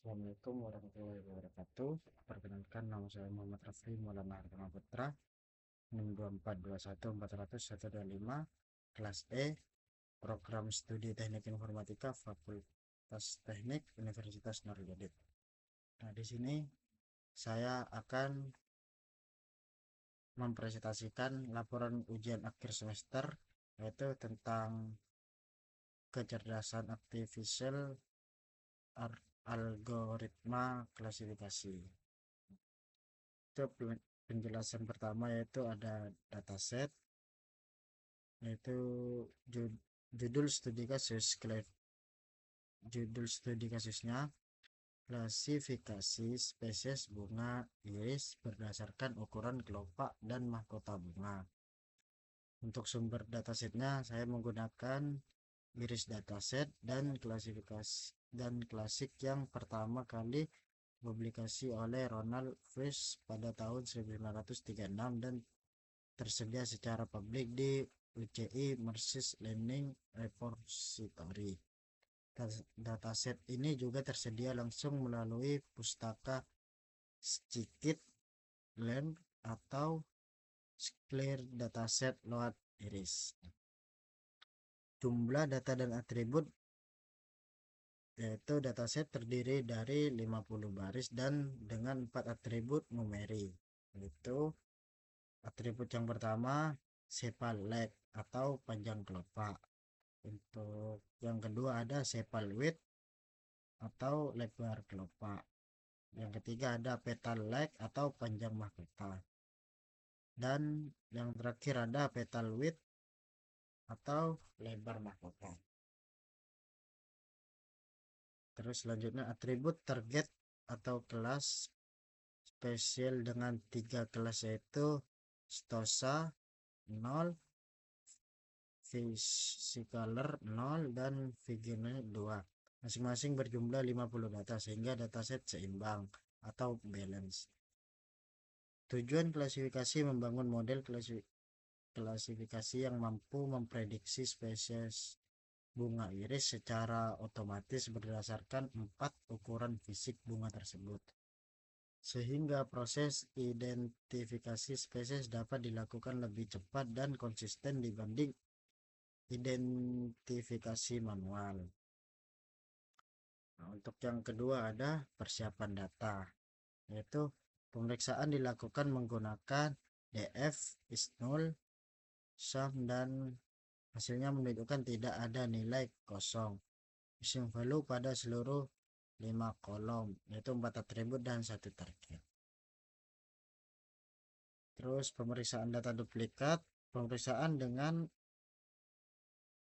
Assalamualaikum warahmatullahi wabarakatuh. Perkenalkan, nama saya Muhammad Rafli Maulana Hartama Putra, NIM 2421400-125, kelas E, program studi Teknik Informatika, Fakultas Teknik Universitas Nurjadid. Nah, di sini saya akan mempresentasikan laporan ujian akhir semester, yaitu tentang kecerdasan artifisial, algoritma klasifikasi. Itu penjelasan pertama, yaitu ada dataset, yaitu judul studi kasus, judul studi kasusnya klasifikasi spesies bunga iris berdasarkan ukuran kelopak dan mahkota bunga. Untuk sumber datasetnya saya menggunakan iris dataset dan klasifikasi dan klasik yang pertama kali publikasi oleh Ronald Frisch pada tahun 1936 dan tersedia secara publik di UCI Machine Learning Repository. Dataset ini juga tersedia langsung melalui pustaka Scikit-learn atau Clear Dataset Load Iris. Jumlah data dan atribut, yaitu dataset terdiri dari 50 baris dan dengan 4 atribut numerik, yaitu atribut yang pertama sepal leg atau panjang kelopak. Untuk yang kedua ada sepal width atau lebar kelopak. Yang ketiga ada petal leg atau panjang mahkota. Dan yang terakhir ada petal width atau lebar mahkota. Terus selanjutnya atribut target atau kelas spesial dengan 3 kelas, yaitu stosa 0, Physicaler 0, dan Vigene 2. Masing-masing berjumlah 50 data sehingga dataset seimbang atau balance. Tujuan klasifikasi membangun model klasifikasi yang mampu memprediksi spesies bunga iris secara otomatis berdasarkan 4 ukuran fisik bunga tersebut, sehingga proses identifikasi spesies dapat dilakukan lebih cepat dan konsisten dibanding identifikasi manual. Nah, untuk yang kedua ada persiapan data, yaitu pemeriksaan dilakukan menggunakan df is null sum dan hasilnya menunjukkan tidak ada nilai kosong, missing value pada seluruh 5 kolom, yaitu 4 atribut dan 1 target. Terus pemeriksaan data duplikat, pemeriksaan dengan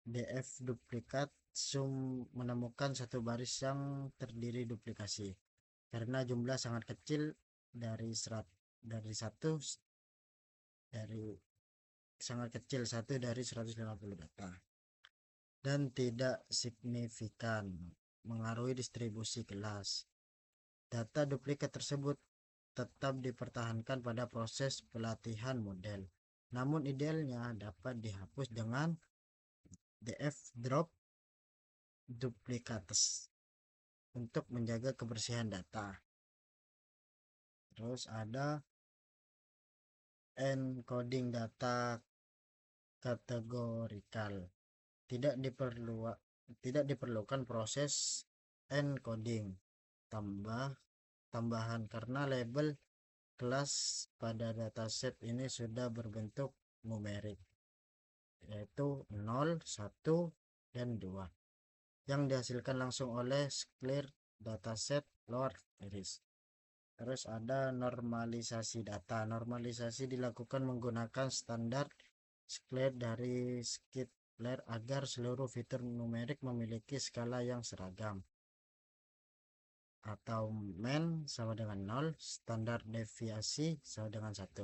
df duplikat sum menemukan satu baris yang terdiri duplikasi karena jumlah sangat kecil dari sangat kecil 1 dari 150 data dan tidak signifikan mengaruhi distribusi kelas. Data duplikat tersebut tetap dipertahankan pada proses pelatihan model, namun idealnya dapat dihapus dengan df drop duplicates untuk menjaga kebersihan data. Terus ada encoding data kategorikal. Tidak diperlukan proses encoding tambahan karena label kelas pada dataset ini sudah berbentuk numerik, yaitu 0, 1, dan 2 yang dihasilkan langsung oleh Clear Dataset Load Iris. Terus ada normalisasi data. Normalisasi dilakukan menggunakan standar Clear dari Scikit-learn agar seluruh fitur numerik memiliki skala yang seragam, atau men sama dengan 0, standar deviasi sama dengan 1.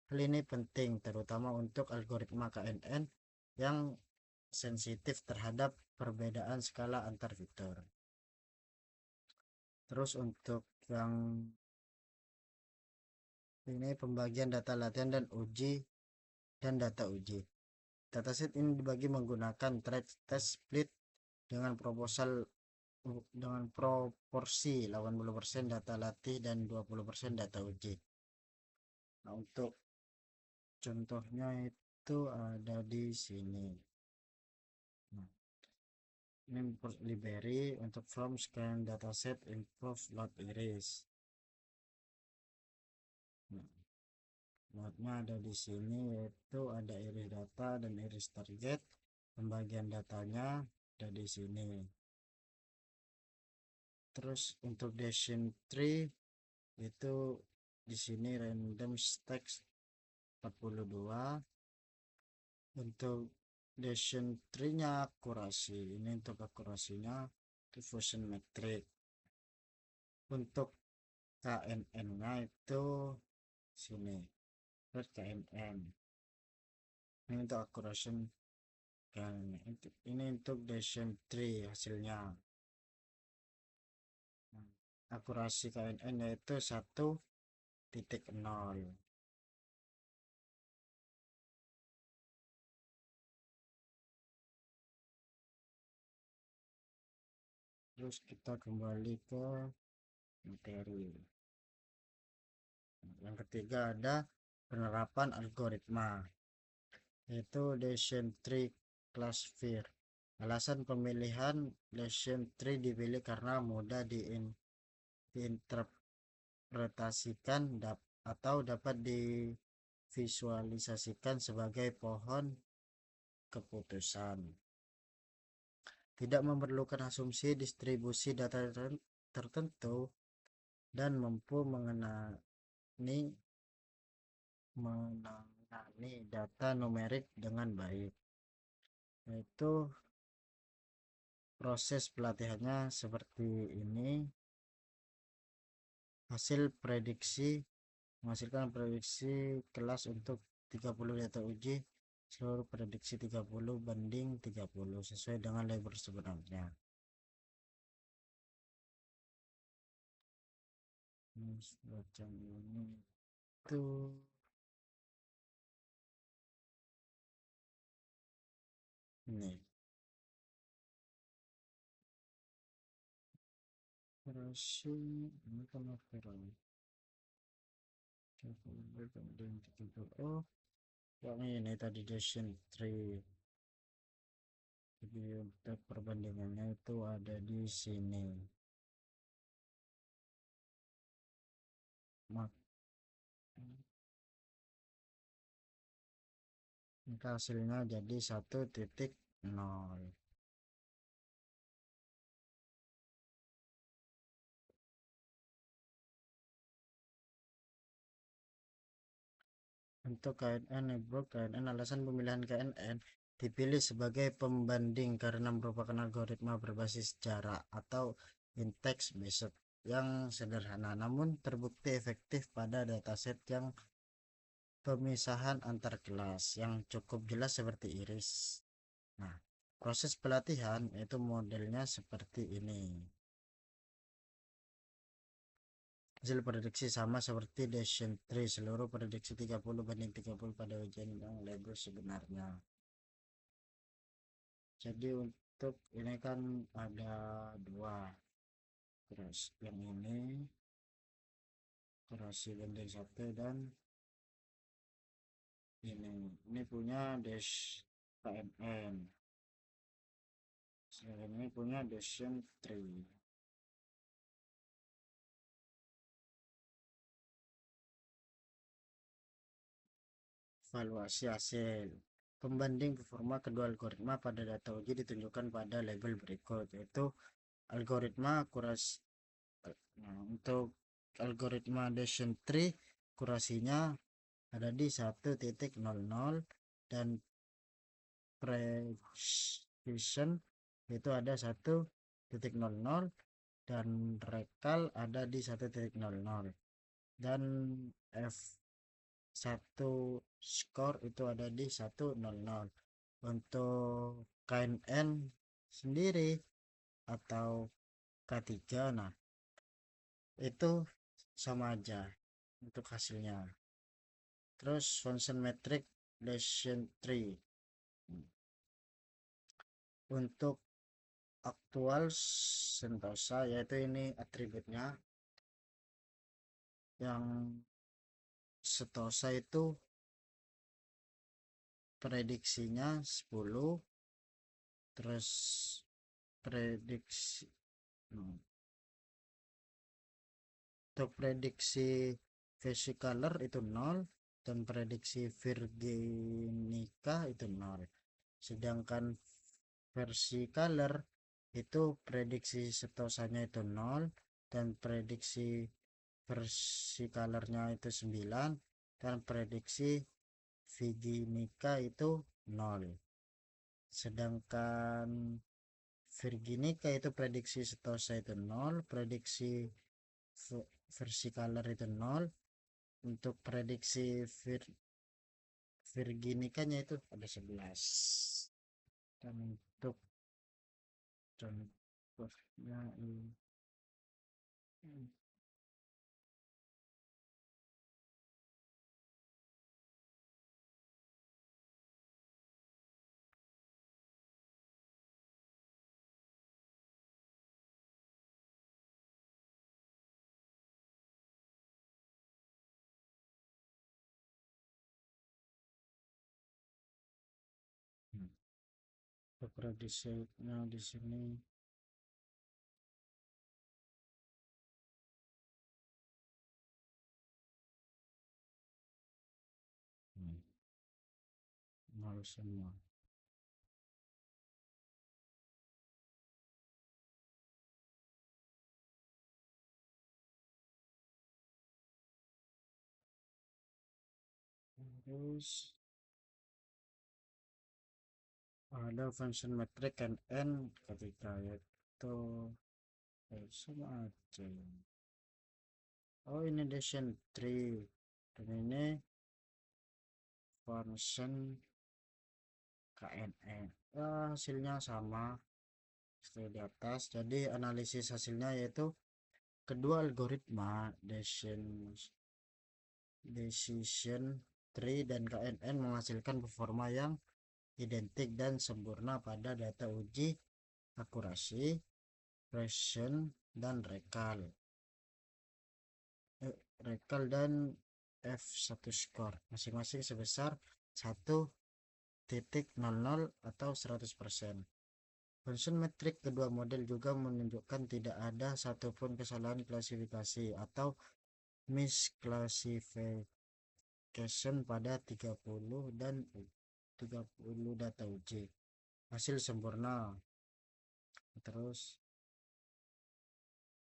Hal ini penting terutama untuk algoritma KNN yang sensitif terhadap perbedaan skala antar fitur. Terus untuk yang ini pembagian data latihan dan uji dan data uji. Dataset ini dibagi menggunakan track test split dengan proposal dengan proporsi 80% data latih dan 20% data uji. Nah, untuk contohnya itu ada di sini. Nah, ini library untuk from scan dataset improve load iris. Nah, loadnya ada di sini, yaitu ada iris data dan iris target. Pembagian datanya ada di sini. Terus untuk decision tree itu di sini random stacks 42. Untuk decision tree-nya akurasi, ini untuk akurasinya diffusion metric. Untuk KNN-nya itu sini, terus KNN ini untuk akurasi, dan ini untuk decision tree hasilnya. Akurasi KNN yaitu 1.0. Terus kita kembali ke materi. Yang ketiga ada penerapan algoritma, yaitu decision tree classifier. Alasan pemilihan decision tree dipilih karena mudah diinterpretasikan atau dapat divisualisasikan sebagai pohon keputusan. Tidak memerlukan asumsi distribusi data tertentu dan mampu mengenali data numerik dengan baik. Yaitu proses pelatihannya seperti ini. Menghasilkan prediksi kelas untuk 30 data uji, seluruh prediksi 30 banding 30 sesuai dengan label sebenarnya. Semacam ini itu ini operasi ini kan operasi banding 30. Yang ini tadi decision tree. Jadi untuk perbandingannya itu ada di sini. Maka hasilnya jadi 1.0. Untuk KNN, alasan pemilihan KNN dipilih sebagai pembanding karena merupakan algoritma berbasis jarak atau index based yang sederhana, namun terbukti efektif pada dataset yang pemisahan antar kelas yang cukup jelas seperti iris. Nah, proses pelatihan itu modelnya seperti ini. Hasil prediksi sama seperti decision tree, seluruh prediksi 30 banding 30 pada ujian yang label sebenarnya. Jadi untuk ini kan ada dua, terus yang ini kurasi banding 1 dan ini punya dash KNN, ini punya decision tree. Evaluasi hasil pembanding performa kedua algoritma pada data uji ditunjukkan pada label berikut, yaitu algoritma akurasi. Untuk algoritma decision tree akurasinya ada di 1.00 dan precision itu ada 1.00 dan rekal ada di 1.00 dan F1 score itu ada di 100. Untuk KNN sendiri atau K3, nah itu sama aja untuk hasilnya. Terus function metric decision tree, untuk aktual sentosa, yaitu ini atributnya. Yang sentosa itu prediksinya 10, terus prediksi untuk prediksi vesicular itu 0, dan prediksi virginica itu 0. Sedangkan versicolor itu prediksi setosanya itu 0, dan prediksi versicolornya itu 9, dan prediksi virginica itu 0. Sedangkan virginica itu prediksi setosa itu 0, prediksi versicolor itu 0. Untuk prediksi virginicanya itu ada 11. Dan untuk contohnya ini untuk prediksinya di sini. Nol semua. Terus ada function metric and n ketika itu sama aja. Oh, ini decision tree, dan ini function KNN. Ya, hasilnya sama seperti di atas. Jadi analisis hasilnya yaitu kedua algoritma decision tree dan KNN menghasilkan performa yang identik dan sempurna pada data uji akurasi, precision, dan recall dan F1 score masing-masing sebesar 1,00 atau 100%. Function metrik kedua model juga menunjukkan tidak ada satupun kesalahan klasifikasi atau misclassification pada 30 dan 30 data uji. Hasil sempurna. Terus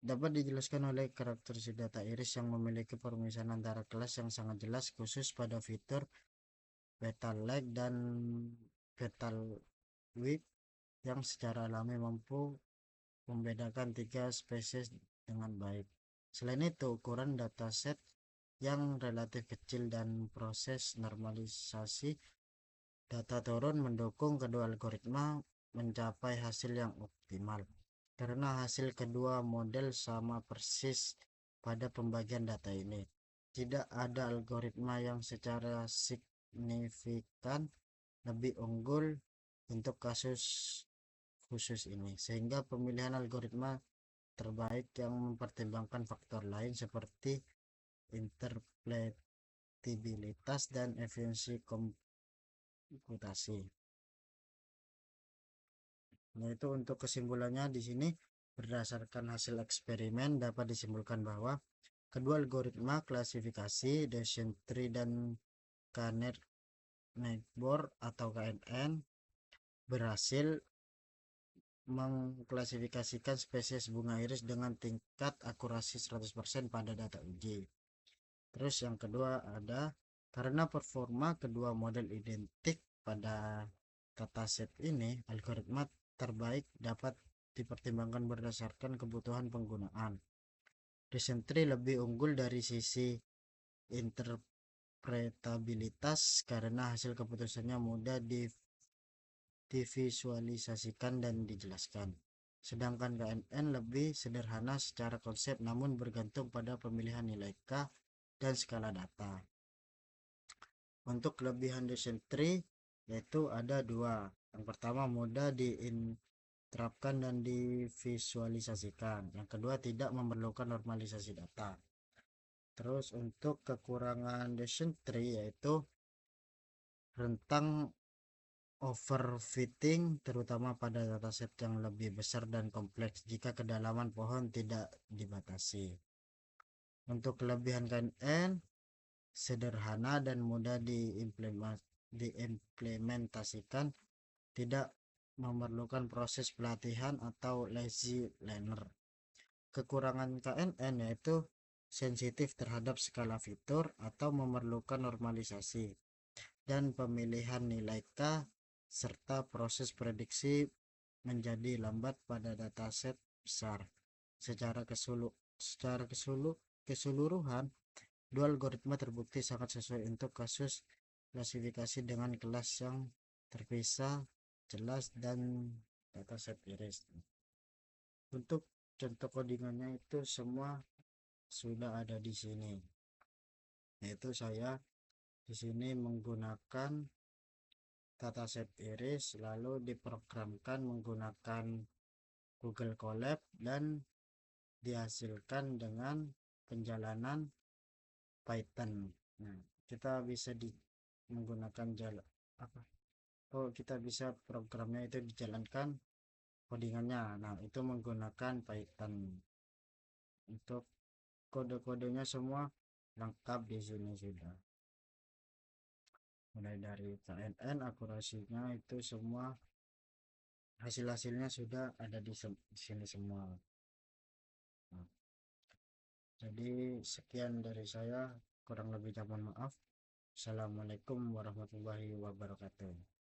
dapat dijelaskan oleh karakteristik data iris yang memiliki permisalan antara kelas yang sangat jelas, khusus pada fitur petal lag dan petal width yang secara alami mampu membedakan tiga spesies dengan baik. Selain itu, ukuran dataset yang relatif kecil dan proses normalisasi data turun mendukung kedua algoritma mencapai hasil yang optimal. Karena hasil kedua model sama persis pada pembagian data ini, tidak ada algoritma yang secara signifikan lebih unggul untuk kasus khusus ini, sehingga pemilihan algoritma terbaik yang mempertimbangkan faktor lain seperti interpretabilitas dan efisiensi komputasi. Nah, itu untuk kesimpulannya di sini, berdasarkan hasil eksperimen dapat disimpulkan bahwa kedua algoritma klasifikasi decision tree dan Knightboard atau KNN berhasil mengklasifikasikan spesies bunga iris dengan tingkat akurasi 100% pada data uji. Terus yang kedua ada, karena performa kedua model identik pada dataset ini, algoritma terbaik dapat dipertimbangkan berdasarkan kebutuhan penggunaan. Decision tree lebih unggul dari sisi interpretabilitas karena hasil keputusannya mudah divisualisasikan dan dijelaskan. Sedangkan KNN lebih sederhana secara konsep namun bergantung pada pemilihan nilai K dan skala data. Untuk kelebihan decision tree yaitu ada dua. Yang pertama, mudah diterapkan dan divisualisasikan. Yang kedua, tidak memerlukan normalisasi data. Terus untuk kekurangan decision tree yaitu rentang overfitting terutama pada dataset yang lebih besar dan kompleks jika kedalaman pohon tidak dibatasi. Untuk kelebihan KNN sederhana dan mudah diimplementasikan, tidak memerlukan proses pelatihan atau lazy learner. Kekurangan KNN yaitu sensitif terhadap skala fitur atau memerlukan normalisasi dan pemilihan nilai K serta proses prediksi menjadi lambat pada dataset besar. Secara keseluruhan, dua algoritma terbukti sangat sesuai untuk kasus klasifikasi dengan kelas yang terpisah, jelas, dan dataset iris. Untuk contoh codingannya itu semua sudah ada di sini. Yaitu saya di sini menggunakan dataset iris lalu diprogramkan menggunakan Google Colab dan dihasilkan dengan penjalanan Python. Nah, kita bisa menggunakan apa? Oh, kita bisa programnya itu dijalankan codingannya. Nah, itu menggunakan Python. Untuk kode-kodenya semua lengkap di sini sudah. Mulai dari KNN, akurasinya itu semua hasil-hasilnya sudah ada di sini semua. Nah, jadi sekian dari saya, kurang lebihnya mohon maaf. Assalamualaikum warahmatullahi wabarakatuh.